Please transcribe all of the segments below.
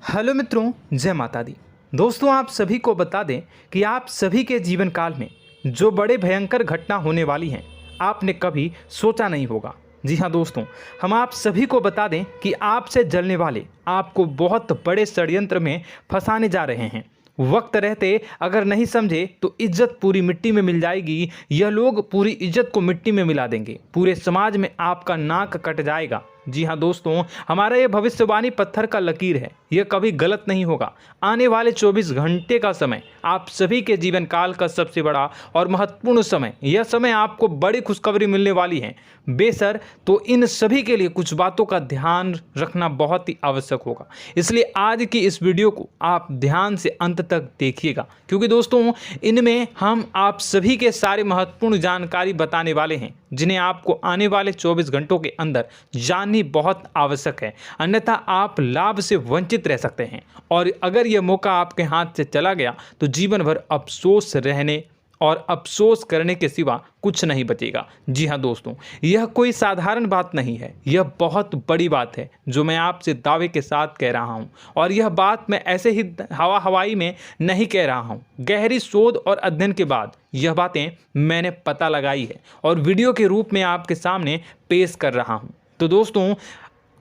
Hello मित्रों, जय माता दी। दोस्तों, आप सभी को बता दें कि आप सभी के जीवन काल में जो बड़े भयंकर घटना होने वाली हैं, आपने कभी सोचा नहीं होगा। जी हाँ दोस्तों, हम आप सभी को बता दें कि आपसे जलने वाले आपको बहुत बड़े षड्यंत्र में फंसाने जा रहे हैं। वक्त रहते अगर नहीं समझे तो इज्जत पूरी मिट्टी में मिल जाएगी। यह लोग पूरी इज्जत को मिट्टी में मिला देंगे। पूरे समाज में आपका नाक कट जाएगा। जी हाँ दोस्तों, हमारा ये भविष्यवाणी पत्थर का लकीर है, यह कभी गलत नहीं होगा। आने वाले 24 घंटे का समय आप सभी के जीवन काल का सबसे बड़ा और महत्वपूर्ण समय। यह समय आपको बड़ी खुशखबरी मिलने वाली है बेसर, तो इन सभी के लिए कुछ बातों का ध्यान रखना बहुत ही आवश्यक होगा। इसलिए आज की इस वीडियो को आप ध्यान से अंत तक देखिएगा, क्योंकि दोस्तों इनमें हम आप सभी के सारे महत्वपूर्ण जानकारी बताने वाले हैं, जिन्हें आपको आने वाले 24 घंटों के अंदर जाननी बहुत आवश्यक है। अन्यथा आप लाभ से वंचित रह सकते हैं, और अगर यह मौका आपके हाथ से चला गया तो जीवन भर अफसोस रहने और अफसोस करने के सिवा कुछ नहीं बचेगा। जी हाँ दोस्तों, यह कोई साधारण बात नहीं है, यह बहुत बड़ी बात है जो मैं आपसे दावे के साथ कह रहा हूँ। और यह बात मैं ऐसे ही हवाई में नहीं कह रहा हूँ। गहरी शोध और अध्ययन के बाद यह बातें मैंने पता लगाई है और वीडियो के रूप में आपके सामने पेश कर रहा हूँ। तो दोस्तों,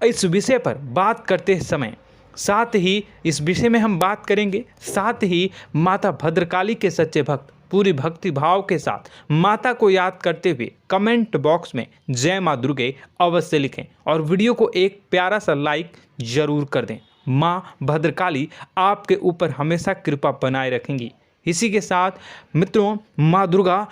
इस विषय पर बात करते समय साथ ही इस विषय में हम बात करेंगे, साथ ही माता भद्रकाली के सच्चे भक्त पूरी भक्ति भाव के साथ माता को याद करते हुए कमेंट बॉक्स में जय माँ दुर्गे अवश्य लिखें और वीडियो को एक प्यारा सा लाइक जरूर कर दें। माँ भद्रकाली आपके ऊपर हमेशा कृपा बनाए रखेंगी। इसी के साथ मित्रों, माँ दुर्गा,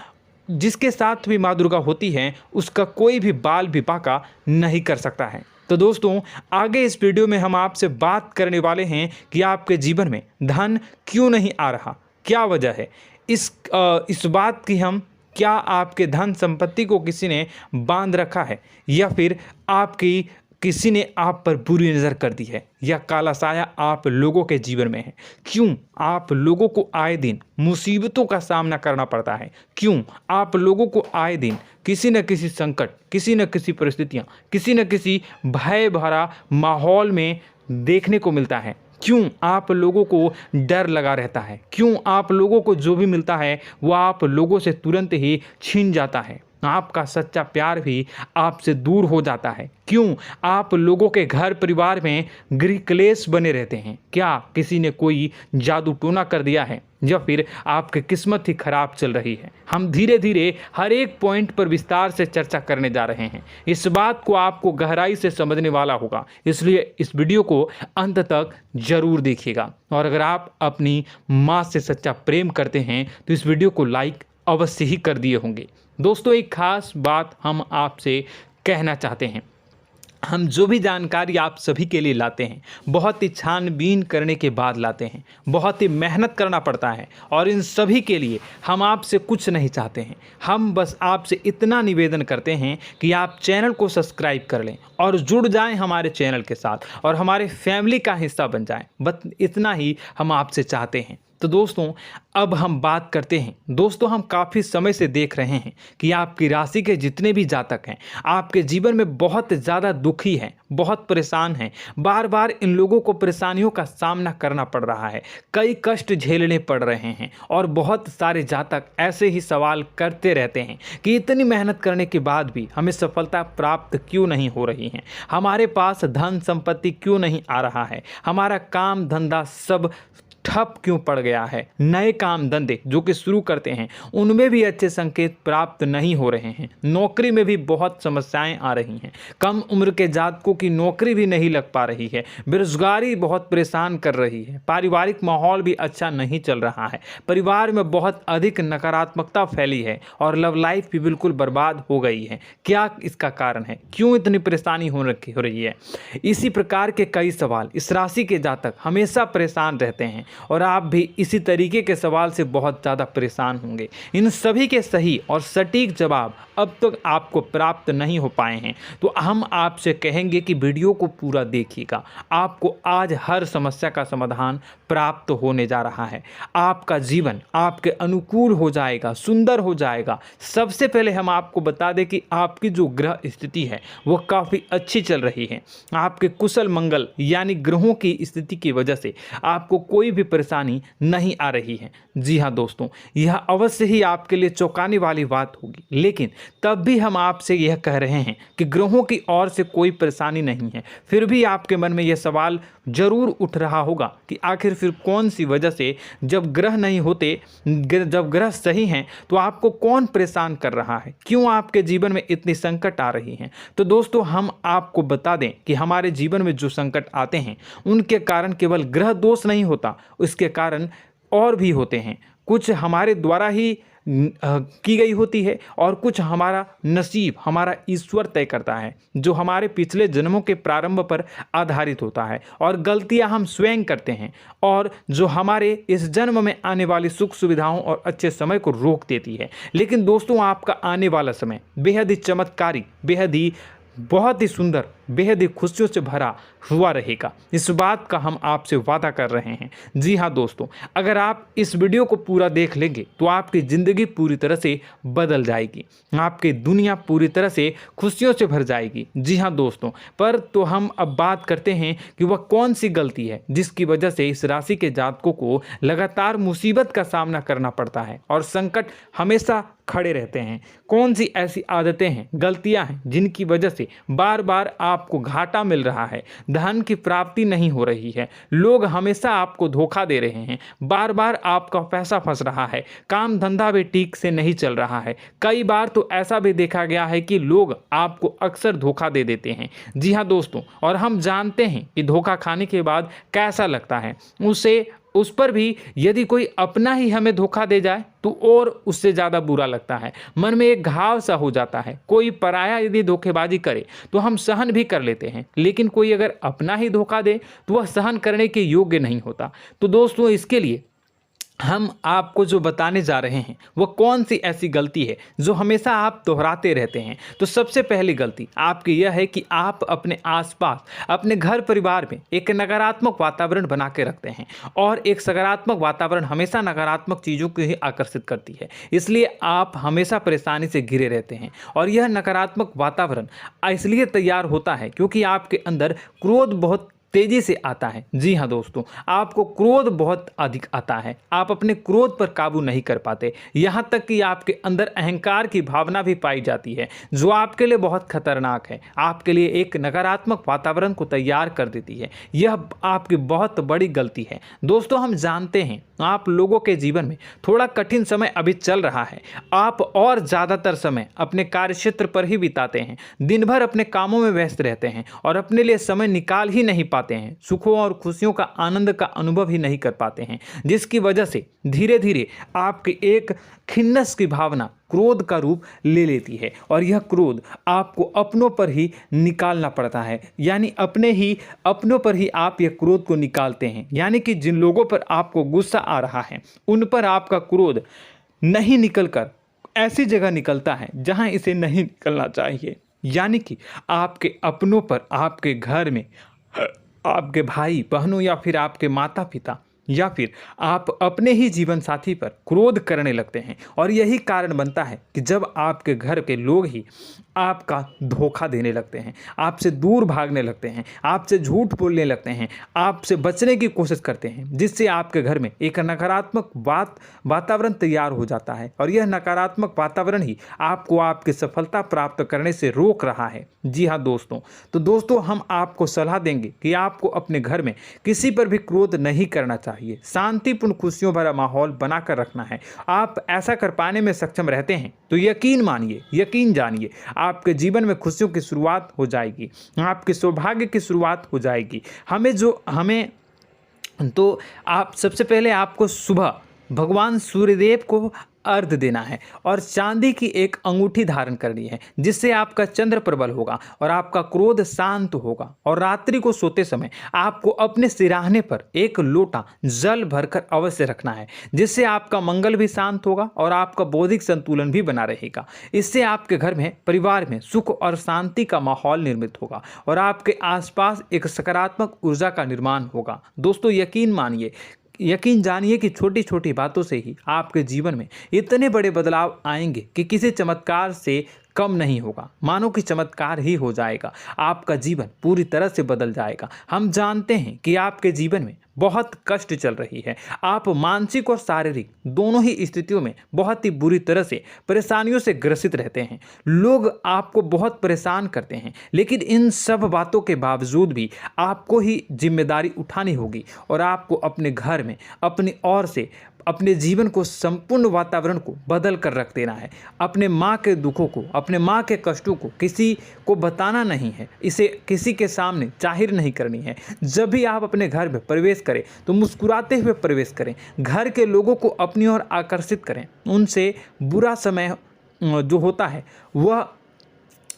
जिसके साथ भी माँ दुर्गा होती हैं, उसका कोई भी बाल भी बांका नहीं कर सकता है। तो दोस्तों, आगे इस वीडियो में हम आपसे बात करने वाले हैं कि आपके जीवन में धन क्यों नहीं आ रहा, क्या वजह है इस बात की। हम क्या आपके धन संपत्ति को किसी ने बांध रखा है, या फिर आपकी किसी ने आप पर बुरी नज़र कर दी है, या काला साया आप लोगों के जीवन में है। क्यों आप लोगों को आए दिन मुसीबतों का सामना करना पड़ता है, क्यों आप लोगों को आए दिन किसी न किसी संकट, किसी न किसी परिस्थितियाँ, किसी न किसी भय भरा माहौल में देखने को मिलता है, क्यों आप लोगों को डर लगा रहता है, क्यों आप लोगों को जो भी मिलता है वो आप लोगों से तुरंत ही छीन जाता है, आपका सच्चा प्यार भी आपसे दूर हो जाता है, क्यों आप लोगों के घर परिवार में गृह क्लेश बने रहते हैं। क्या किसी ने कोई जादू टोना कर दिया है, या फिर आपकी किस्मत ही खराब चल रही है। हम धीरे धीरे हर एक पॉइंट पर विस्तार से चर्चा करने जा रहे हैं। इस बात को आपको गहराई से समझने वाला होगा, इसलिए इस वीडियो को अंत तक जरूर देखिएगा। और अगर आप अपनी माँ से सच्चा प्रेम करते हैं तो इस वीडियो को लाइक अवश्य ही कर दिए होंगे। दोस्तों, एक खास बात हम आपसे कहना चाहते हैं। हम जो भी जानकारी आप सभी के लिए लाते हैं, बहुत ही छानबीन करने के बाद लाते हैं, बहुत ही मेहनत करना पड़ता है, और इन सभी के लिए हम आपसे कुछ नहीं चाहते हैं। हम बस आपसे इतना निवेदन करते हैं कि आप चैनल को सब्सक्राइब कर लें और जुड़ जाएं हमारे चैनल के साथ और हमारे फैमिली का हिस्सा बन जाएं। बस इतना ही हम आपसे चाहते हैं। तो दोस्तों, अब हम बात करते हैं। दोस्तों, हम काफ़ी समय से देख रहे हैं कि आपकी राशि के जितने भी जातक हैं, आपके जीवन में बहुत ज़्यादा दुखी हैं, बहुत परेशान हैं। बार बार इन लोगों को परेशानियों का सामना करना पड़ रहा है, कई कष्ट झेलने पड़ रहे हैं, और बहुत सारे जातक ऐसे ही सवाल करते रहते हैं कि इतनी मेहनत करने के बाद भी हमें सफलता प्राप्त क्यों नहीं हो रही है, हमारे पास धन संपत्ति क्यों नहीं आ रहा है, हमारा काम धंधा सब ठप क्यों पड़ गया है, नए काम धंधे जो कि शुरू करते हैं उनमें भी अच्छे संकेत प्राप्त नहीं हो रहे हैं, नौकरी में भी बहुत समस्याएं आ रही हैं, कम उम्र के जातकों की नौकरी भी नहीं लग पा रही है, बेरोजगारी बहुत परेशान कर रही है, पारिवारिक माहौल भी अच्छा नहीं चल रहा है, परिवार में बहुत अधिक नकारात्मकता फैली है, और लव लाइफ भी बिल्कुल बर्बाद हो गई है। क्या इसका कारण है, क्यों इतनी परेशानी हो रही है? इसी प्रकार के कई सवाल इस राशि के जातक हमेशा परेशान रहते हैं, और आप भी इसी तरीके के सवाल से बहुत ज़्यादा परेशान होंगे। इन सभी के सही और सटीक जवाब अब तक आपको प्राप्त नहीं हो पाए हैं, तो हम आपसे कहेंगे कि वीडियो को पूरा देखिएगा। आपको आज हर समस्या का समाधान प्राप्त होने जा रहा है। आपका जीवन आपके अनुकूल हो जाएगा, सुंदर हो जाएगा। सबसे पहले हम आपको बता दें कि आपकी जो ग्रह स्थिति है वो काफ़ी अच्छी चल रही है। आपके कुशल मंगल यानी ग्रहों की स्थिति की वजह से आपको कोई भी परेशानी नहीं आ रही है। जी हाँ दोस्तों, यह अवश्य ही आपके लिए चौंकाने वाली बात होगी, लेकिन तब भी हम आपसे यह कह रहे हैं कि ग्रहों की ओर से कोई परेशानी नहीं है। फिर भी आपके मन में यह सवाल जरूर उठ रहा होगा कि आखिर फिर कौन सी वजह से, जब ग्रह नहीं होते, जब ग्रह सही हैं, तो आपको कौन परेशान कर रहा है, क्यों आपके जीवन में इतनी संकट आ रही हैं। तो दोस्तों, हम आपको बता दें कि हमारे जीवन में जो संकट आते हैं उनके कारण केवल ग्रह दोष नहीं होता, उसके कारण और भी होते हैं। कुछ हमारे द्वारा ही की गई होती है और कुछ हमारा नसीब, हमारा ईश्वर तय करता है, जो हमारे पिछले जन्मों के प्रारंभ पर आधारित होता है। और गलतियां हम स्वयं करते हैं और जो हमारे इस जन्म में आने वाली सुख सुविधाओं और अच्छे समय को रोक देती है। लेकिन दोस्तों, आपका आने वाला समय बेहद ही चमत्कारी, बेहद ही बहुत ही सुंदर, बेहद ही खुशियों से भरा हुआ रहेगा। इस बात का हम आपसे वादा कर रहे हैं। जी हाँ दोस्तों, अगर आप इस वीडियो को पूरा देख लेंगे तो आपकी ज़िंदगी पूरी तरह से बदल जाएगी, आपकी दुनिया पूरी तरह से खुशियों से भर जाएगी। जी हाँ दोस्तों, पर तो हम अब बात करते हैं कि वह कौन सी गलती है जिसकी वजह से इस राशि के जातकों को लगातार मुसीबत का सामना करना पड़ता है और संकट हमेशा खड़े रहते हैं। कौन सी ऐसी आदतें हैं, गलतियां हैं जिनकी वजह से बार बार आपको घाटा मिल रहा है, धन की प्राप्ति नहीं हो रही है, लोग हमेशा आपको धोखा दे रहे हैं, बार बार आपका पैसा फंस रहा है, काम धंधा भी ठीक से नहीं चल रहा है। कई बार तो ऐसा भी देखा गया है कि लोग आपको अक्सर धोखा दे देते हैं। जी हाँ दोस्तों, और हम जानते हैं कि धोखा खाने के बाद कैसा लगता है। उस पर भी यदि कोई अपना ही हमें धोखा दे जाए तो और उससे ज़्यादा बुरा लगता है, मन में एक घाव सा हो जाता है। कोई पराया यदि धोखेबाजी करे तो हम सहन भी कर लेते हैं, लेकिन कोई अगर अपना ही धोखा दे तो वह सहन करने के योग्य नहीं होता। तो दोस्तों, इसके लिए हम आपको जो बताने जा रहे हैं वो कौन सी ऐसी गलती है जो हमेशा आप दोहराते रहते हैं। तो सबसे पहली गलती आपकी यह है कि आप अपने आसपास, अपने घर परिवार में एक नकारात्मक वातावरण बना के रखते हैं, और एक सकारात्मक वातावरण हमेशा नकारात्मक चीज़ों को ही आकर्षित करती है। इसलिए आप हमेशा परेशानी से घिरे रहते हैं, और यह नकारात्मक वातावरण इसलिए तैयार होता है क्योंकि आपके अंदर क्रोध बहुत तेजी से आता है। जी हाँ दोस्तों, आपको क्रोध बहुत अधिक आता है, आप अपने क्रोध पर काबू नहीं कर पाते, यहाँ तक कि आपके अंदर अहंकार की भावना भी पाई जाती है, जो आपके लिए बहुत खतरनाक है, आपके लिए एक नकारात्मक वातावरण को तैयार कर देती है। यह आपकी बहुत बड़ी गलती है। दोस्तों, हम जानते हैं आप लोगों के जीवन में थोड़ा कठिन समय अभी चल रहा है। आप और ज़्यादातर समय अपने कार्यक्षेत्र पर ही बिताते हैं, दिन भर अपने कामों में व्यस्त रहते हैं और अपने लिए समय निकाल ही नहीं पाते हैं, सुखों और खुशियों का आनंद का अनुभव ही नहीं कर पाते हैं, जिसकी वजह से धीरे धीरे आपकी एक खिन्नस की भावना क्रोध का रूप ले लेती है, और यह क्रोध आपको अपनों पर ही निकालना पड़ता है। यानी अपनों पर ही आप यह क्रोध को निकालते हैं। यानी कि जिन लोगों पर आपको गुस्सा आ रहा है उन पर आपका क्रोध नहीं निकलकर ऐसी जगह निकलता है जहां इसे नहीं निकलना चाहिए। यानी कि आपके अपनों पर, आपके घर में, आपके भाई बहनों या फिर आपके माता पिता या फिर आप अपने ही जीवन साथी पर क्रोध करने लगते हैं, और यही कारण बनता है कि जब आपके घर के लोग ही आपका धोखा देने लगते हैं, आपसे दूर भागने लगते हैं, आपसे झूठ बोलने लगते हैं, आपसे बचने की कोशिश करते हैं, जिससे आपके घर में एक नकारात्मक वातावरण तैयार हो जाता है, और यह नकारात्मक वातावरण ही आपको आपकी सफलता प्राप्त करने से रोक रहा है। जी हाँ दोस्तों, तो दोस्तों, हम आपको सलाह देंगे कि आपको अपने घर में किसी पर भी क्रोध नहीं करना चाहिए, शांतिपूर्ण खुशियों भरा माहौल बनाकर रखना है। आप ऐसा कर पाने में सक्षम रहते हैं तो यकीन मानिए, यकीन जानिए, आपके जीवन में खुशियों की शुरुआत हो जाएगी, आपके सौभाग्य की शुरुआत हो जाएगी। आप सबसे पहले आपको सुबह भगवान सूर्यदेव को अर्घ्य देना है और चांदी की एक अंगूठी धारण करनी है, जिससे आपका चंद्र प्रबल होगा और आपका क्रोध शांत होगा। और रात्रि को सोते समय आपको अपने सिरहाने पर एक लोटा जल भरकर अवश्य रखना है, जिससे आपका मंगल भी शांत होगा और आपका बौद्धिक संतुलन भी बना रहेगा। इससे आपके घर में, परिवार में सुख और शांति का माहौल निर्मित होगा और आपके आसपास एक सकारात्मक ऊर्जा का निर्माण होगा। दोस्तों, यकीन जानिए कि छोटी छोटी बातों से ही आपके जीवन में इतने बड़े बदलाव आएंगे कि किसी चमत्कार से कम नहीं होगा। मानो कि चमत्कार ही हो जाएगा, आपका जीवन पूरी तरह से बदल जाएगा। हम जानते हैं कि आपके जीवन में बहुत कष्ट चल रही है, आप मानसिक और शारीरिक दोनों ही स्थितियों में बहुत ही बुरी तरह से परेशानियों से ग्रसित रहते हैं। लोग आपको बहुत परेशान करते हैं, लेकिन इन सब बातों के बावजूद भी आपको ही जिम्मेदारी उठानी होगी और आपको अपने घर में अपनी ओर से अपने जीवन को, संपूर्ण वातावरण को बदल कर रख देना है। अपने माँ के दुखों को, अपने माँ के कष्टों को किसी को बताना नहीं है, इसे किसी के सामने जाहिर नहीं करनी है। जब भी आप अपने घर में प्रवेश करें तो मुस्कुराते हुए प्रवेश करें, घर के लोगों को अपनी ओर आकर्षित करें। उनसे बुरा समय जो होता है वह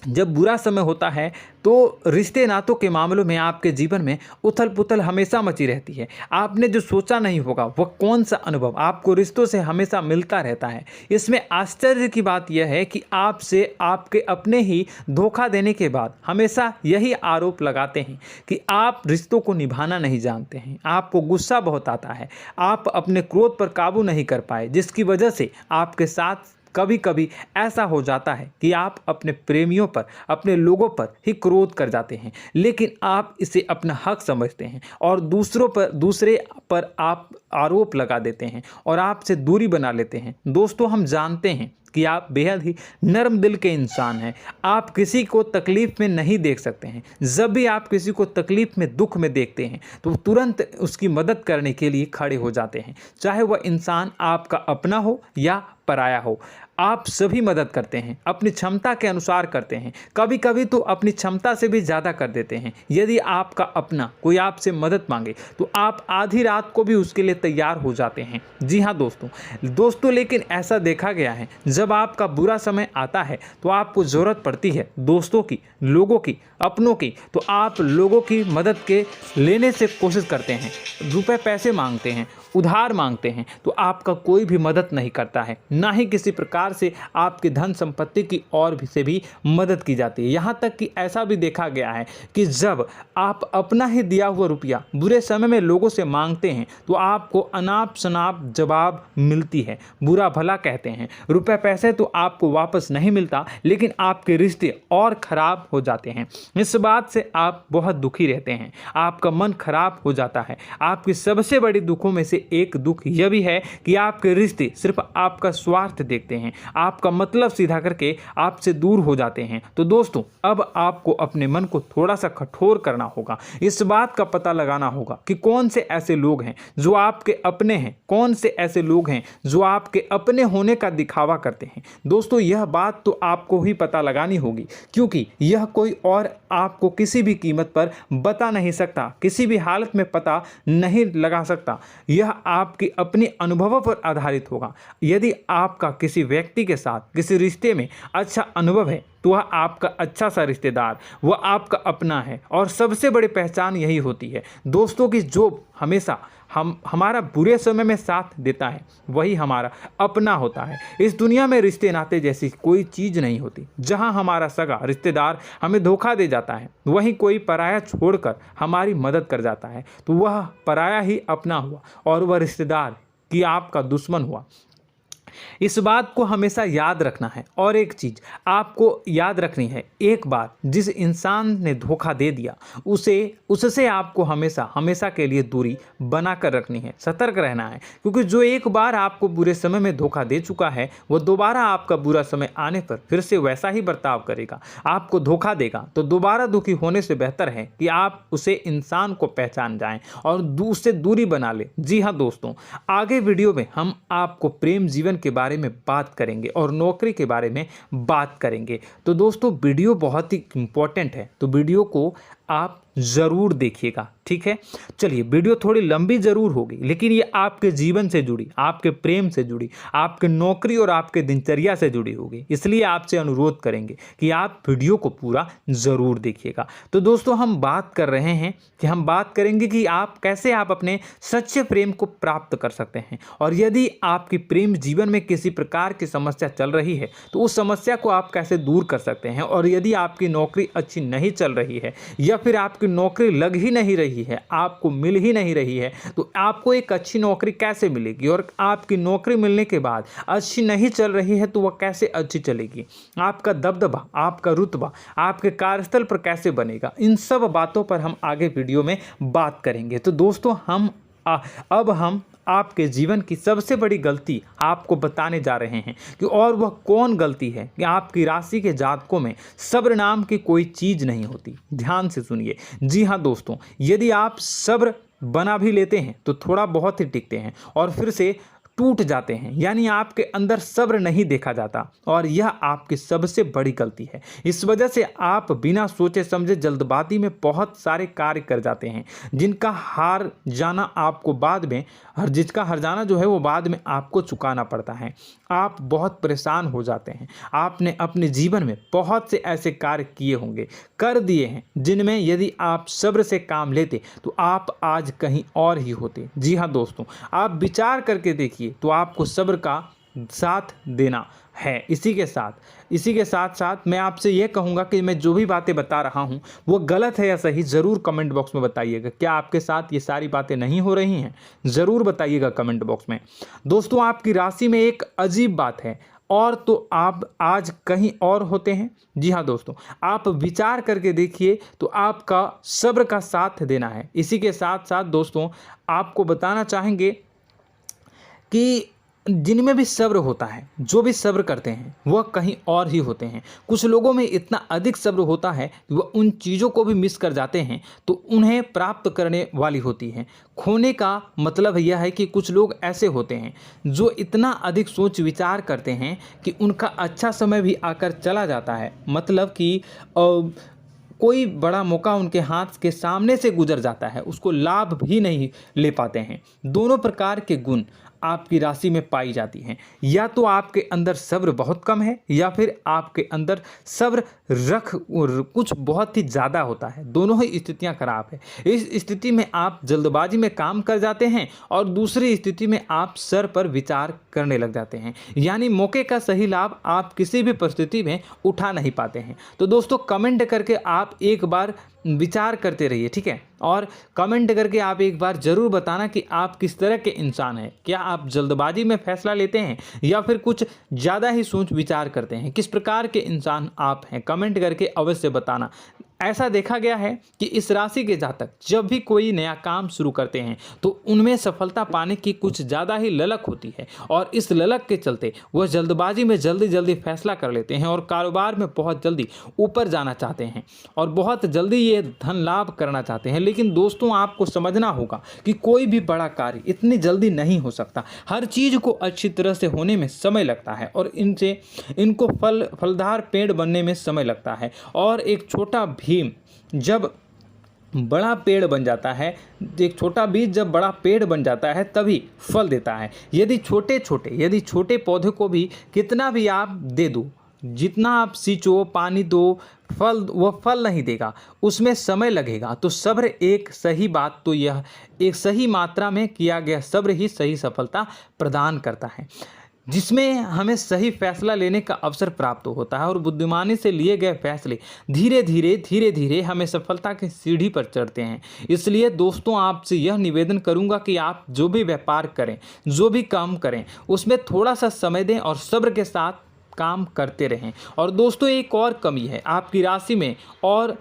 जब बुरा समय होता है तो रिश्ते नातों के मामलों में आपके जीवन में उथल पुथल हमेशा मची रहती है। आपने जो सोचा नहीं होगा वह कौन सा अनुभव आपको रिश्तों से हमेशा मिलता रहता है। इसमें आश्चर्य की बात यह है कि आपसे आपके अपने ही धोखा देने के बाद हमेशा यही आरोप लगाते हैं कि आप रिश्तों को निभाना नहीं जानते हैं, आपको गुस्सा बहुत आता है, आप अपने क्रोध पर काबू नहीं कर पाए, जिसकी वजह से आपके साथ कभी कभी ऐसा हो जाता है कि आप अपने प्रेमियों पर, अपने लोगों पर ही क्रोध कर जाते हैं, लेकिन आप इसे अपना हक समझते हैं और दूसरे पर आप आरोप लगा देते हैं और आपसे दूरी बना लेते हैं। दोस्तों, हम जानते हैं कि आप बेहद ही नर्म दिल के इंसान हैं। आप किसी को तकलीफ में नहीं देख सकते हैं। जब भी आप किसी को तकलीफ में, दुख में देखते हैं तो तुरंत उसकी मदद करने के लिए खड़े हो जाते हैं, चाहे वह इंसान आपका अपना हो या पराया हो। आप सभी मदद करते हैं, अपनी क्षमता के अनुसार करते हैं, कभी कभी तो अपनी क्षमता से भी ज़्यादा कर देते हैं। यदि आपका अपना कोई आपसे मदद मांगे तो आप आधी रात को भी उसके लिए तैयार हो जाते हैं। जी हाँ दोस्तों, लेकिन ऐसा देखा गया है, जब आपका बुरा समय आता है तो आपको ज़रूरत पड़ती है दोस्तों की, लोगों की, अपनों की, तो आप लोगों की मदद के लेने से कोशिश करते हैं, रुपए पैसे मांगते हैं, उधार मांगते हैं, तो आपका कोई भी मदद नहीं करता है, ना ही किसी प्रकार से आपकी धन संपत्ति की ओर से भी मदद की जाती है। यहाँ तक कि ऐसा भी देखा गया है कि जब आप अपना ही दिया हुआ रुपया बुरे समय में लोगों से मांगते हैं तो आपको अनाप शनाप जवाब मिलती है, बुरा भला कहते हैं। रुपए पैसे तो आपको वापस नहीं मिलता, लेकिन आपके रिश्ते और खराब हो जाते हैं। इस बात से आप बहुत दुखी रहते हैं, आपका मन खराब हो जाता है। आपकी सबसे बड़ी दुखों में से एक दुख यह भी है कि आपके रिश्ते सिर्फ आपका स्वार्थ देखते हैं, आपका मतलब सीधा करके आपसे दूर हो जाते हैं। तो दोस्तों, अब आपको अपने मन को थोड़ा सा कठोर करना होगा, इस बात का पता लगाना होगा कि कौन से ऐसे लोग हैं जो आपके अपने हैं, कौन से ऐसे लोग हैं जो आपके अपने होने का दिखावा करते हैं। दोस्तों, यह बात तो आपको ही पता लगानी होगी, क्योंकि यह कोई और आपको किसी भी कीमत पर बता नहीं सकता, किसी भी हालत में पता नहीं लगा सकता। यह आपके अपने अनुभवों पर आधारित होगा। यदि आपका किसी व्यक्ति के साथ किसी रिश्ते में अच्छा अनुभव है तो वह आपका अच्छा सा रिश्तेदार, वह आपका अपना है। और सबसे बड़ी पहचान यही होती है दोस्तों की जो हमेशा हमारा बुरे समय में साथ देता है वही हमारा अपना होता है। इस दुनिया में रिश्ते नाते जैसी कोई चीज़ नहीं होती। जहां हमारा सगा रिश्तेदार हमें धोखा दे जाता है, वहीं कोई पराया छोड़कर हमारी मदद कर जाता है, तो वह पराया ही अपना हुआ और वह रिश्तेदार की आपका दुश्मन हुआ। इस बात को हमेशा याद रखना है। और एक चीज़ आपको याद रखनी है, एक बार जिस इंसान ने धोखा दे दिया उससे आपको हमेशा के लिए दूरी बना कर रखनी है, सतर्क रहना है। क्योंकि जो एक बार आपको बुरे समय में धोखा दे चुका है वो दोबारा आपका बुरा समय आने पर फिर से वैसा ही बर्ताव करेगा, आपको धोखा देगा। तो दोबारा दुखी होने से बेहतर है कि आप उसे इंसान को पहचान जाएं और उससे दूरी बना लें। जी हाँ दोस्तों, आगे वीडियो में हम आपको प्रेम जीवन के बारे में बात करेंगे और नौकरी के बारे में बात करेंगे। तो दोस्तों, वीडियो बहुत ही इम्पोर्टेंट है, तो वीडियो को आप ज़रूर देखिएगा, ठीक है। चलिए, वीडियो थोड़ी लंबी ज़रूर होगी, लेकिन ये आपके जीवन से जुड़ी, आपके प्रेम से जुड़ी, आपके नौकरी और आपके दिनचर्या से जुड़ी होगी, इसलिए आपसे अनुरोध करेंगे कि आप वीडियो को पूरा ज़रूर देखिएगा। तो दोस्तों, हम बात कर रहे हैं कि हम बात करेंगे कि आप कैसे आप अपने सच्चे प्रेम को प्राप्त कर सकते हैं, और यदि आपकी प्रेम जीवन में किसी प्रकार की समस्या चल रही है तो उस समस्या को आप कैसे दूर कर सकते हैं, और यदि आपकी नौकरी अच्छी नहीं चल रही है या फिर आपकी नौकरी लग ही नहीं रही है, आपको मिल ही नहीं रही है, तो आपको एक अच्छी नौकरी कैसे मिलेगी, और आपकी नौकरी मिलने के बाद अच्छी नहीं चल रही है तो वह कैसे अच्छी चलेगी, आपका दबदबा, आपका रुतबा आपके कार्यस्थल पर कैसे बनेगा, इन सब बातों पर हम आगे वीडियो में बात करेंगे। तो दोस्तों, अब हम आपके जीवन की सबसे बड़ी गलती आपको बताने जा रहे हैं कि और वह कौन गलती है कि आपकी राशि के जातकों में सब्र नाम की कोई चीज़ नहीं होती। ध्यान से सुनिए। जी हाँ दोस्तों, यदि आप सब्र बना भी लेते हैं तो थोड़ा बहुत ही टिकते हैं और फिर से टूट जाते हैं, यानी आपके अंदर सब्र नहीं देखा जाता, और यह आपकी सबसे बड़ी गलती है। इस वजह से आप बिना सोचे समझे जल्दबाजी में बहुत सारे कार्य कर जाते हैं, जिसका हार जाना जो है वो बाद में आपको चुकाना पड़ता है। आप बहुत परेशान हो जाते हैं। आपने अपने जीवन में बहुत से ऐसे कार्य किए होंगे, कर दिए हैं, जिनमें यदि आप सब्र से काम लेते तो आप आज कहीं और ही होते। जी हाँ दोस्तों, आप विचार करके देखिए तो आपको सब्र का साथ देना है। इसी के साथ साथ मैं आपसे यह कहूँगा कि मैं जो भी बातें बता रहा हूँ वो गलत है या सही, ज़रूर कमेंट बॉक्स में बताइएगा। क्या आपके साथ ये सारी बातें नहीं हो रही हैं, ज़रूर बताइएगा कमेंट बॉक्स में। दोस्तों, आपकी राशि में एक अजीब बात है, और तो आप आज कहीं और होते हैं। जी हाँ दोस्तों, आप विचार करके देखिए तो आपका सब्र का साथ देना है। इसी के साथ साथ दोस्तों, आपको बताना चाहेंगे कि जिनमें भी सब्र होता है, जो भी सब्र करते हैं वह कहीं और ही होते हैं। कुछ लोगों में इतना अधिक सब्र होता है कि वह उन चीज़ों को भी मिस कर जाते हैं तो उन्हें प्राप्त करने वाली होती हैं। खोने का मतलब यह है कि कुछ लोग ऐसे होते हैं जो इतना अधिक सोच विचार करते हैं कि उनका अच्छा समय भी आकर चला जाता है, मतलब कि कोई बड़ा मौका उनके हाथ के सामने से गुजर जाता है, उसको लाभ भी नहीं ले पाते हैं। दोनों प्रकार के गुण आपकी राशि में पाई जाती हैं। या तो आपके अंदर सब्र बहुत कम है या फिर आपके अंदर सब्र कुछ बहुत ही ज़्यादा होता है। दोनों ही स्थितियां खराब है। इस स्थिति में आप जल्दबाजी में काम कर जाते हैं और दूसरी स्थिति में आप सर पर विचार करने लग जाते हैं, यानी मौके का सही लाभ आप किसी भी परिस्थिति में उठा नहीं पाते हैं। तो दोस्तों, कमेंट करके आप एक बार विचार करते रहिए, ठीक है, और कमेंट करके आप एक बार ज़रूर बताना कि आप किस तरह के इंसान हैं। क्या आप जल्दबाजी में फैसला लेते हैं या फिर कुछ ज़्यादा ही सोच विचार करते हैं? किस प्रकार के इंसान आप हैं, कमेंट करके अवश्य बताना। ऐसा देखा गया है कि इस राशि के जातक जब भी कोई नया काम शुरू करते हैं तो उनमें सफलता पाने की कुछ ज़्यादा ही ललक होती है, और इस ललक के चलते वह जल्दबाजी में जल्दी फैसला कर लेते हैं और कारोबार में बहुत जल्दी ऊपर जाना चाहते हैं और बहुत जल्दी ये धन लाभ करना चाहते हैं। लेकिन दोस्तों, आपको समझना होगा कि कोई भी बड़ा कार्य इतनी जल्दी नहीं हो सकता। हर चीज़ को अच्छी तरह से होने में समय लगता है और इनको फलदार पेड़ बनने में समय लगता है। और एक छोटा भीम जब बड़ा पेड़ बन जाता है, एक छोटा बीज जब बड़ा पेड़ बन जाता है तभी फल देता है। यदि छोटे पौधे को भी कितना भी आप दे दो, जितना आप सींचो, पानी दो, वह फल नहीं देगा, उसमें समय लगेगा। तो सब्र एक सही बात तो यह एक सही मात्रा में किया गया सब्र ही सही सफलता प्रदान करता है, जिसमें हमें सही फैसला लेने का अवसर प्राप्त होता है और बुद्धिमानी से लिए गए फैसले धीरे धीरे हमें सफलता की सीढ़ी पर चढ़ते हैं। इसलिए दोस्तों, आपसे यह निवेदन करूंगा कि आप जो भी व्यापार करें, जो भी काम करें, उसमें थोड़ा सा समय दें और सब्र के साथ काम करते रहें। और दोस्तों, एक और कमी है आपकी राशि में, और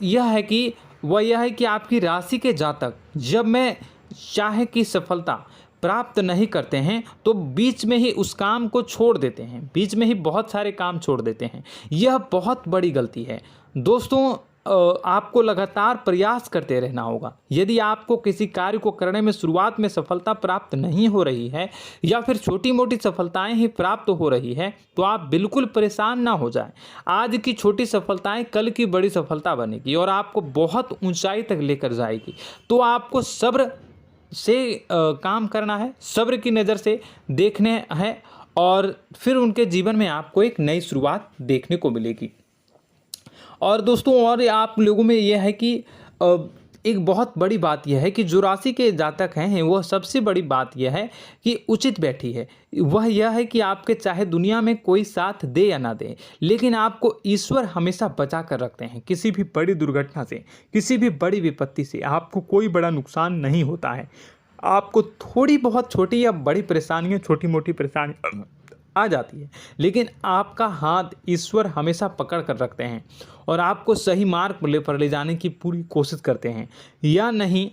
यह है कि आपकी राशि के जातक जब मैं चाहे कि सफलता प्राप्त नहीं करते हैं तो बीच में ही उस काम को छोड़ देते हैं, बीच में ही बहुत सारे काम छोड़ देते हैं। यह बहुत बड़ी गलती है दोस्तों। आपको लगातार प्रयास करते रहना होगा। यदि आपको किसी कार्य को करने में शुरुआत में सफलता प्राप्त नहीं हो रही है या फिर छोटी मोटी सफलताएं ही प्राप्त हो रही है तो आप बिल्कुल परेशान ना हो जाएं। आज की छोटी सफलताएं कल की बड़ी सफलता बनेगी और आपको बहुत ऊंचाई तक लेकर जाएगी। तो आपको सब्र से काम करना है, सब्र की नज़र से देखने हैं और फिर उनके जीवन में आपको एक नई शुरुआत देखने को मिलेगी। और दोस्तों और आप लोगों में यह है कि एक बहुत बड़ी बात यह है कि जो राशि के जातक हैं वह सबसे बड़ी बात यह है कि उचित बैठी है। वह यह है कि आपके चाहे दुनिया में कोई साथ दे या ना दे, लेकिन आपको ईश्वर हमेशा बचा कर रखते हैं। किसी भी बड़ी दुर्घटना से, किसी भी बड़ी विपत्ति से आपको कोई बड़ा नुकसान नहीं होता है। आपको थोड़ी बहुत छोटी या बड़ी परेशानियाँ, छोटी मोटी परेशानी आ जाती है, लेकिन आपका हाथ ईश्वर हमेशा पकड़ कर रखते हैं और आपको सही मार्ग पर ले जाने की पूरी कोशिश करते हैं। या नहीं,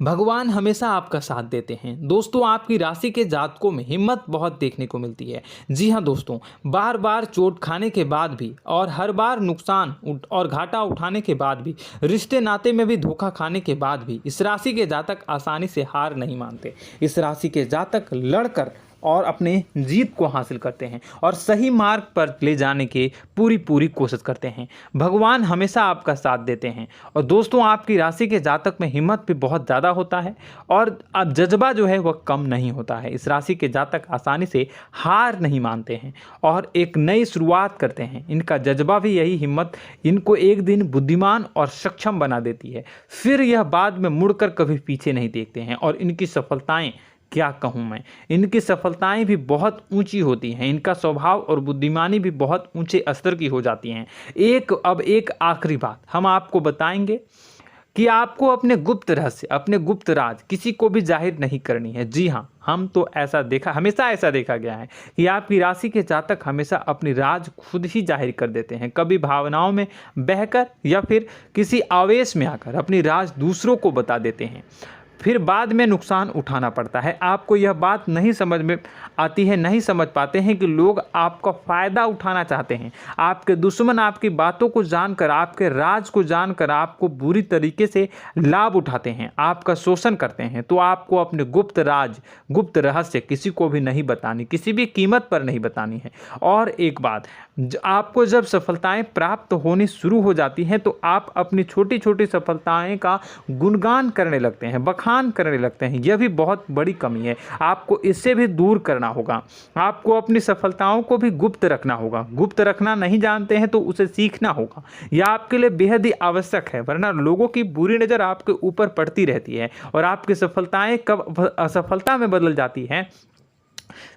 भगवान हमेशा आपका साथ देते हैं। दोस्तों आपकी राशि के जातकों में हिम्मत बहुत देखने को मिलती है। जी हाँ दोस्तों, बार बार चोट खाने के बाद भी और हर बार नुकसान और घाटा उठाने के बाद भी, रिश्ते नाते में भी धोखा खाने के बाद भी इस राशि के जातक आसानी से हार नहीं मानते। इस राशि के जातक लड़कर और अपने जीत को हासिल करते हैं और सही मार्ग पर ले जाने की पूरी कोशिश करते हैं। भगवान हमेशा आपका साथ देते हैं। और दोस्तों आपकी राशि के जातक में हिम्मत भी बहुत ज़्यादा होता है और अब जज्बा जो है वह कम नहीं होता है। इस राशि के जातक आसानी से हार नहीं मानते हैं और एक नई शुरुआत करते हैं। इनका जज्बा भी, यही हिम्मत इनको एक दिन बुद्धिमान और सक्षम बना देती है। फिर यह बाद में मुड़कर कभी पीछे नहीं देखते हैं और इनकी सफलताएं, क्या कहूँ मैं, इनकी सफलताएं भी बहुत ऊंची होती हैं। इनका स्वभाव और बुद्धिमानी भी बहुत ऊंचे स्तर की हो जाती हैं। अब एक आखिरी बात हम आपको बताएंगे कि आपको अपने गुप्त रहस्य, अपने गुप्त राज किसी को भी जाहिर नहीं करनी है। जी हाँ, हम तो हमेशा ऐसा देखा गया है कि आपकी राशि के जातक हमेशा अपनी राज खुद ही जाहिर कर देते हैं। कभी भावनाओं में बहकर या फिर किसी आवेश में आकर अपनी राज दूसरों को बता देते हैं, फिर बाद में नुकसान उठाना पड़ता है। आपको यह बात नहीं समझ में आती है, नहीं समझ पाते हैं कि लोग आपका फ़ायदा उठाना चाहते हैं। आपके दुश्मन आपकी बातों को जानकर, आपके राज को जानकर आपको बुरी तरीके से लाभ उठाते हैं, आपका शोषण करते हैं। तो आपको अपने गुप्त राज, गुप्त रहस्य किसी को भी नहीं बतानी, किसी भी कीमत पर नहीं बतानी है। और एक बात, आपको जब सफलताएं प्राप्त होनी शुरू हो जाती हैं तो आप अपनी छोटी छोटी सफलताएं का गुणगान करने लगते हैं, बखान करने लगते हैं। यह भी बहुत बड़ी कमी है, आपको इससे भी दूर करना होगा। आपको अपनी सफलताओं को भी गुप्त रखना होगा। गुप्त रखना नहीं जानते हैं तो उसे सीखना होगा। यह आपके लिए बेहद ही आवश्यक है, वरना लोगों की बुरी नज़र आपके ऊपर पड़ती रहती है और आपकी सफलताएं कब असफलता में बदल जाती हैं,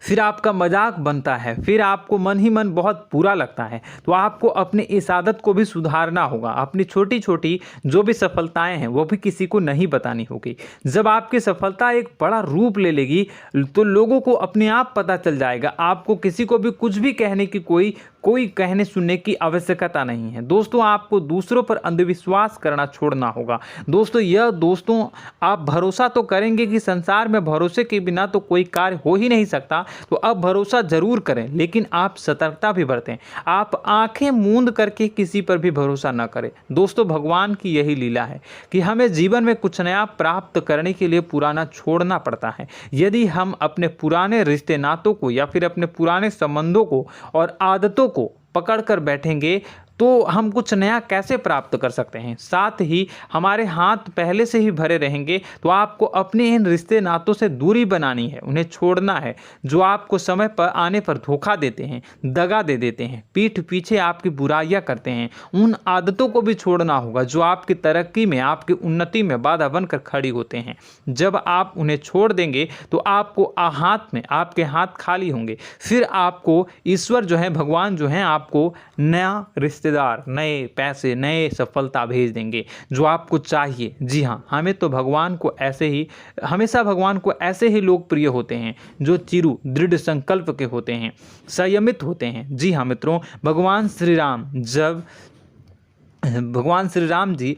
फिर आपका मजाक बनता है, फिर आपको मन ही मन बहुत बुरा लगता है। तो आपको अपनी इस आदत को भी सुधारना होगा। अपनी छोटी छोटी जो भी सफलताएं हैं वो भी किसी को नहीं बतानी होगी। जब आपकी सफलता एक बड़ा रूप ले लेगी तो लोगों को अपने आप पता चल जाएगा। आपको किसी को भी कुछ भी कहने की कोई कहने सुनने की आवश्यकता नहीं है। दोस्तों आपको दूसरों पर अंधविश्वास करना छोड़ना होगा। दोस्तों आप भरोसा तो करेंगे कि संसार में भरोसे के बिना तो कोई कार्य हो ही नहीं सकता, तो अब भरोसा जरूर करें, लेकिन आप सतर्कता भी बरतें। आप आंखें मूंद करके किसी पर भी भरोसा न करें। दोस्तों भगवान की यही लीला है कि हमें जीवन में कुछ नया प्राप्त करने के लिए पुराना छोड़ना पड़ता है। यदि हम अपने पुराने रिश्ते नातों को या फिर अपने पुराने संबंधों को और आदतों को पकड़ कर बैठेंगे तो हम कुछ नया कैसे प्राप्त कर सकते हैं। साथ ही हमारे हाथ पहले से ही भरे रहेंगे। तो आपको अपने इन रिश्ते नातों से दूरी बनानी है, उन्हें छोड़ना है जो आपको समय पर आने पर धोखा देते हैं, दगा दे देते हैं, पीठ पीछे आपकी बुराइयां करते हैं। उन आदतों को भी छोड़ना होगा जो आपकी तरक्की में, आपकी उन्नति में बाधा बनकर खड़ी होते हैं। जब आप उन्हें छोड़ देंगे तो आपके हाथ खाली होंगे। फिर आपको ईश्वर जो है, भगवान जो है, आपको नया रिश्तेदार, नए पैसे, नए सफलता भेज देंगे जो आपको चाहिए। जी हाँ, हमेशा भगवान को ऐसे ही लोग प्रिय होते हैं जो चिरु दृढ़ संकल्प के होते हैं, संयमित होते हैं। जी हाँ मित्रों, भगवान श्री राम जी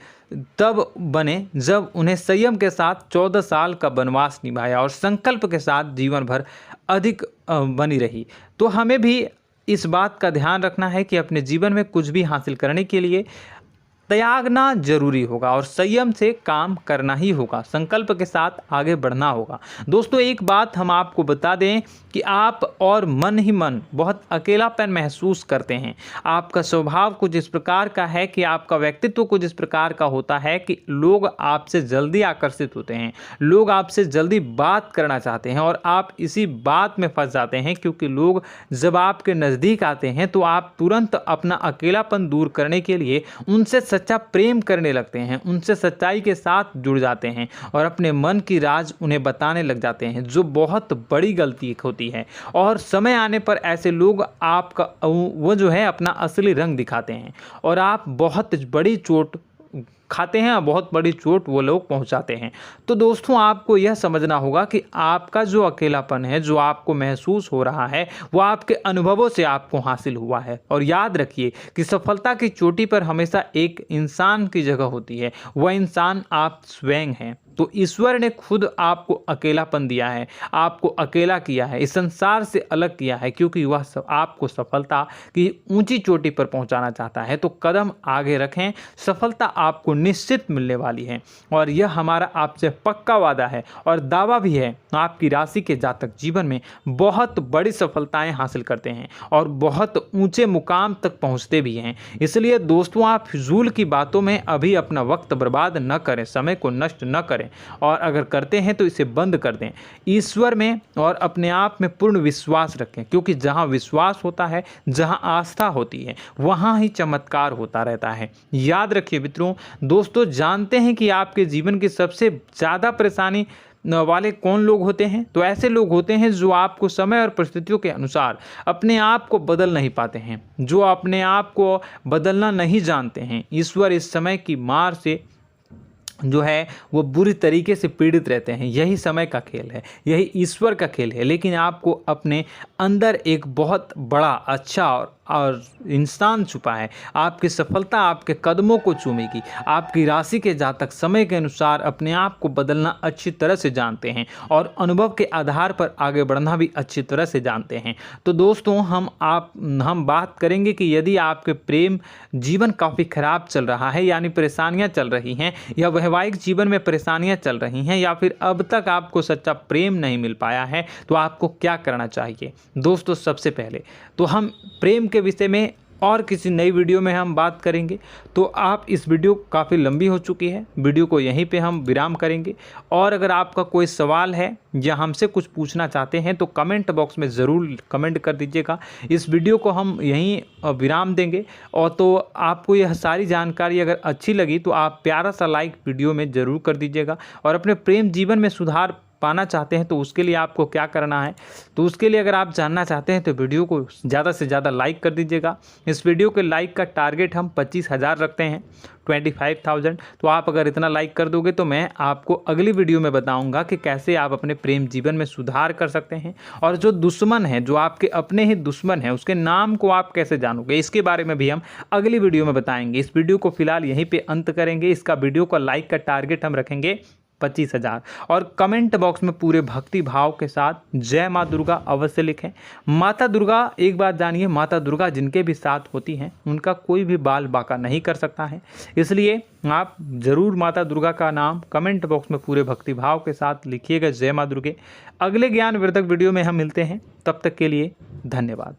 तब बने जब उन्हें संयम के साथ 14 साल का वनवास निभाया और संकल्प के साथ जीवन भर अधिक बनी रही। तो हमें भी इस बात का ध्यान रखना है कि अपने जीवन में कुछ भी हासिल करने के लिए त्यागना जरूरी होगा और संयम से काम करना ही होगा, संकल्प के साथ आगे बढ़ना होगा। दोस्तों एक बात हम आपको बता दें कि आप और मन ही मन बहुत अकेलापन महसूस करते हैं। आपका स्वभाव कुछ इस प्रकार का है कि आपका व्यक्तित्व कुछ इस प्रकार का होता है कि लोग आपसे जल्दी आकर्षित होते हैं, लोग आपसे जल्दी बात करना चाहते हैं और आप इसी बात में फंस जाते हैं, क्योंकि लोग जब आपके नज़दीक आते हैं तो आप तुरंत अपना अकेलापन दूर करने के लिए उनसे सच्चा प्रेम करने लगते हैं, उनसे सच्चाई के साथ जुड़ जाते हैं और अपने मन की राज उन्हें बताने लग जाते हैं, जो बहुत बड़ी गलती होती है। और समय आने पर ऐसे लोग आपका वो जो है अपना असली रंग दिखाते हैं और आप बहुत बड़ी चोट खाते हैं, बहुत बड़ी चोट वो लोग पहुंचाते हैं। तो दोस्तों आपको यह समझना होगा कि आपका जो अकेलापन है, जो आपको महसूस हो रहा है, वो आपके अनुभवों से आपको हासिल हुआ है। और याद रखिए कि सफलता की चोटी पर हमेशा एक इंसान की जगह होती है, वह इंसान आप स्वयं हैं। तो ईश्वर ने खुद आपको अकेलापन दिया है, आपको अकेला किया है, इस संसार से अलग किया है, क्योंकि वह आपको सफलता की ऊंची चोटी पर पहुंचाना चाहता है। तो कदम आगे रखें, सफलता आपको निश्चित मिलने वाली है और यह हमारा आपसे पक्का वादा है और दावा भी है। आपकी राशि के जातक जीवन में बहुत बड़ी सफलताएं हासिल करते हैं और बहुत ऊंचे मुकाम तक पहुंचते भी हैं। इसलिए दोस्तों आप फिजूल की बातों में अभी अपना वक्त बर्बाद न करें, समय को नष्ट न करें और अगर करते हैं तो इसे बंद कर दें। ईश्वर में और अपने आप में पूर्ण विश्वास रखें, क्योंकि जहां विश्वास होता है, जहां आस्था होती है, वहां ही चमत्कार होता रहता है। याद रखिए मित्रों, दोस्तों जानते हैं कि आपके जीवन की सबसे ज़्यादा परेशानी वाले कौन लोग होते हैं? तो ऐसे लोग होते हैं जो आपको समय और परिस्थितियों के अनुसार अपने आप को बदल नहीं पाते हैं, जो अपने आप को बदलना नहीं जानते हैं। ईश्वर इस समय की मार से जो है वो बुरी तरीके से पीड़ित रहते हैं। यही समय का खेल है, यही ईश्वर का खेल है। लेकिन आपको अपने अंदर एक बहुत बड़ा अच्छा और इंसान छुपा है। आपकी सफलता आपके कदमों को चूमेगी। आपकी राशि के जातक समय के अनुसार अपने आप को बदलना अच्छी तरह से जानते हैं और अनुभव के आधार पर आगे बढ़ना भी अच्छी तरह से जानते हैं। तो दोस्तों हम बात करेंगे कि यदि आपके प्रेम जीवन काफ़ी खराब चल रहा है, यानी परेशानियां चल रही हैं, या वैवाहिक जीवन में परेशानियां चल रही हैं, या फिर अब तक आपको सच्चा प्रेम नहीं मिल पाया है, तो आपको क्या करना चाहिए। दोस्तों सबसे पहले तो हम प्रेम के विषय में और किसी नई वीडियो में हम बात करेंगे। तो आप इस वीडियो काफ़ी लंबी हो चुकी है, वीडियो को यहीं पे हम विराम करेंगे। और अगर आपका कोई सवाल है या हमसे कुछ पूछना चाहते हैं तो कमेंट बॉक्स में ज़रूर कमेंट कर दीजिएगा। इस वीडियो को हम यहीं विराम देंगे। और तो आपको यह सारी जानकारी अगर अच्छी लगी तो आप प्यारा सा लाइक वीडियो में ज़रूर कर दीजिएगा। और अपने प्रेम जीवन में सुधार पाना चाहते हैं तो उसके लिए आपको क्या करना है, तो उसके लिए अगर आप जानना चाहते हैं तो वीडियो को ज़्यादा से ज़्यादा लाइक कर दीजिएगा। इस वीडियो के लाइक का टारगेट हम 25,000 रखते हैं, 25,000। तो आप अगर इतना लाइक कर दोगे तो मैं आपको अगली वीडियो में बताऊंगा कि कैसे आप अपने प्रेम जीवन में सुधार कर सकते हैं। और जो दुश्मन है, जो आपके अपने ही दुश्मन है, उसके नाम को आप कैसे जानोगे, इसके बारे में भी हम अगली वीडियो में बताएंगे। इस वीडियो को फिलहाल यहीं पर अंत करेंगे। इसका वीडियो का लाइक का टारगेट हम रखेंगे 25,000। और कमेंट बॉक्स में पूरे भक्ति भाव के साथ जय माँ दुर्गा अवश्य लिखें। माता दुर्गा, एक बात जानिए, माता दुर्गा जिनके भी साथ होती हैं उनका कोई भी बाल बांका नहीं कर सकता है। इसलिए आप ज़रूर माता दुर्गा का नाम कमेंट बॉक्स में पूरे भक्ति भाव के साथ लिखिएगा, जय माँ दुर्गे। अगले ज्ञानवर्धक वीडियो में हम मिलते हैं, तब तक के लिए धन्यवाद।